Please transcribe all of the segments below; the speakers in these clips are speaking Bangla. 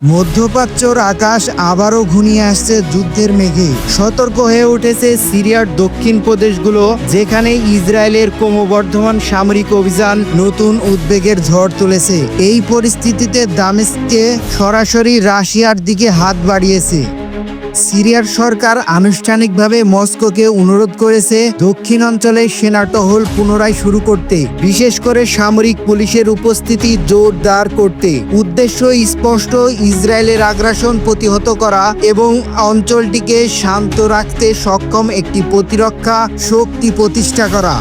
মধ্যপ্রাচ্যর আকাশ আবারও ঘনিয়ে আসছে যুদ্ধের মেঘে। সতর্ক হয়ে উঠেছে সিরিয়ার দক্ষিণ প্রদেশগুলো, যেখানে ইসরায়েলের ক্রমবর্ধমান সামরিক অভিযান নতুন উদ্বেগের ঝড় তুলেছে। এই পরিস্থিতিতে দামেস্কে সরাসরি রাশিয়ার দিকে হাত বাড়িয়েছে। সিরিয়ার সরকার আনুষ্ঠানিকভাবে মস্কোকে অনুরোধ করেছে দক্ষিণ অঞ্চলে সেনা টহল পুনরায় শুরু করতে, বিশেষ করে সামরিক পুলিশের উপস্থিতি জোরদার করতে। উদ্দেশ্য স্পষ্ট: ইসরায়েলের আগ্রাসন প্রতিহত করা এবং অঞ্চলটিকে শান্ত রাখতে সক্ষম একটি প্রতিরক্ষা শক্তি প্রতিষ্ঠা করা।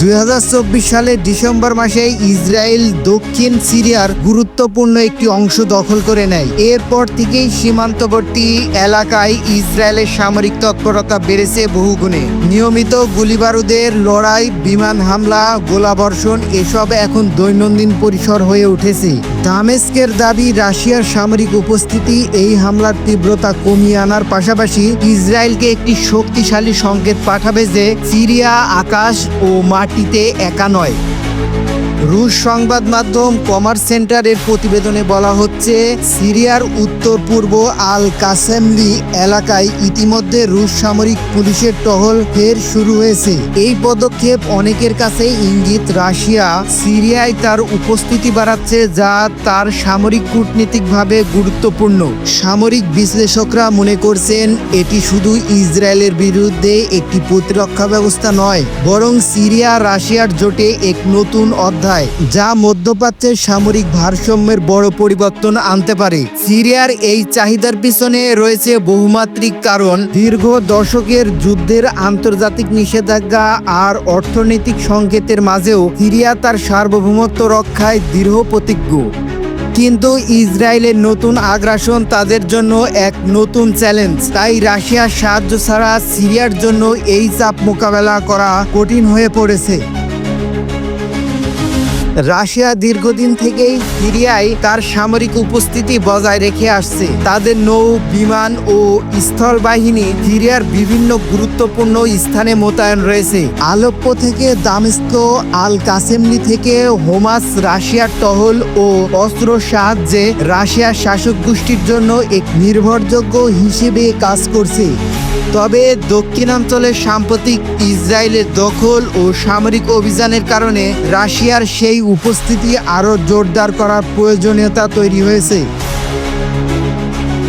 2024 সালের ডিসেম্বর মাসে ইসরায়েল দক্ষিণ সিরিয়ার গুরুত্বপূর্ণ একটি অংশ দখল করে নেয়। এরপর থেকেই সীমান্তবর্তী এলাকায় ইসরায়েলের সামরিক তৎপরতা বেড়েছে বহুগুণে। নিয়মিত গুলিবারুদের লড়াই, বিমান হামলা, গোলাবর্ষণ এসব এখন দৈনন্দিন পরিসর হয়ে উঠেছে। দামেস্কের দাবি, রাশিয়ার সামরিক উপস্থিতি এই হামলার তীব্রতা কমিয়ে আনার পাশাপাশি ইসরায়েলকে একটি শক্তিশালী সংকেত পাঠাবে যে সিরিয়া আকাশ ও মাটিতে একা নয়। রুশ সংবাদ মাধ্যম কমার্স সেন্টারের প্রতিবেদনে বলা হচ্ছে, সিরিয়ার উত্তর পূর্ব আল কাসেমলি এলাকায় ইতিমধ্যে রুশ সামরিক পুলিশের টহল ফের শুরু হয়েছে। এই পদক্ষেপ অনেকের কাছে ইঙ্গিত রাশিয়া সিরিয়ায় তার উপস্থিতি বাড়াচ্ছে, যা তার সামরিক কূটনীতিকভাবে গুরুত্বপূর্ণ। সামরিক বিশ্লেষকরা মনে করছেন এটি শুধু ইসরায়েলের বিরুদ্ধে একটি প্রতিরক্ষা ব্যবস্থা নয়, বরং সিরিয়া রাশিয়ার জোটে এক নতুন অধ্যায়, যা মধ্যপ্রাচ্যের সামরিক ভারসাম্যের বড় পরিবর্তন আনতে পারে। সিরিয়ার এই চাহিদার পিছনে রয়েছে বহুমাত্রিক কারণ। দীর্ঘ দশকের যুদ্ধের, আন্তর্জাতিক নিষেধাজ্ঞা আর অর্থনৈতিক সংকেতের মাঝেও সিরিয়া তার সার্বভৌমত্ব রক্ষায় দৃঢ় প্রতিজ্ঞ। কিন্তু ইসরায়েলের নতুন আগ্রাসন তাদের জন্য এক নতুন চ্যালেঞ্জ। তাই রাশিয়ার সাহায্য ছাড়া সিরিয়ার জন্য এই চাপ মোকাবেলা করা কঠিন হয়ে পড়েছে। রাশিয়া দীর্ঘদিন থেকেই সিরিয়ায় তার সামরিক উপস্থিতি বজায় রেখে আসছে। তাদের নৌ, বিমান ও স্থল বাহিনী সিরিয়ার বিভিন্ন গুরুত্বপূর্ণ স্থানে মোতায়েন রয়েছে। আলেপ্পো থেকে দামেস্ক, আল কাসেমলি থেকে হোমাস রাশিয়ার টহল ও অস্ত্র সাহায্যে রাশিয়ার শাসক গোষ্ঠীর জন্য এক নির্ভরযোগ্য হিসেবে কাজ করছে। তবে দক্ষিণাঞ্চলের সাম্প্রতিক ইসরায়েলের দখল ও সামরিক অভিযানের কারণে রাশিয়ার সেই উপস্থিতি আরও জোরদার করার প্রয়োজনীয়তা তৈরি হয়েছে।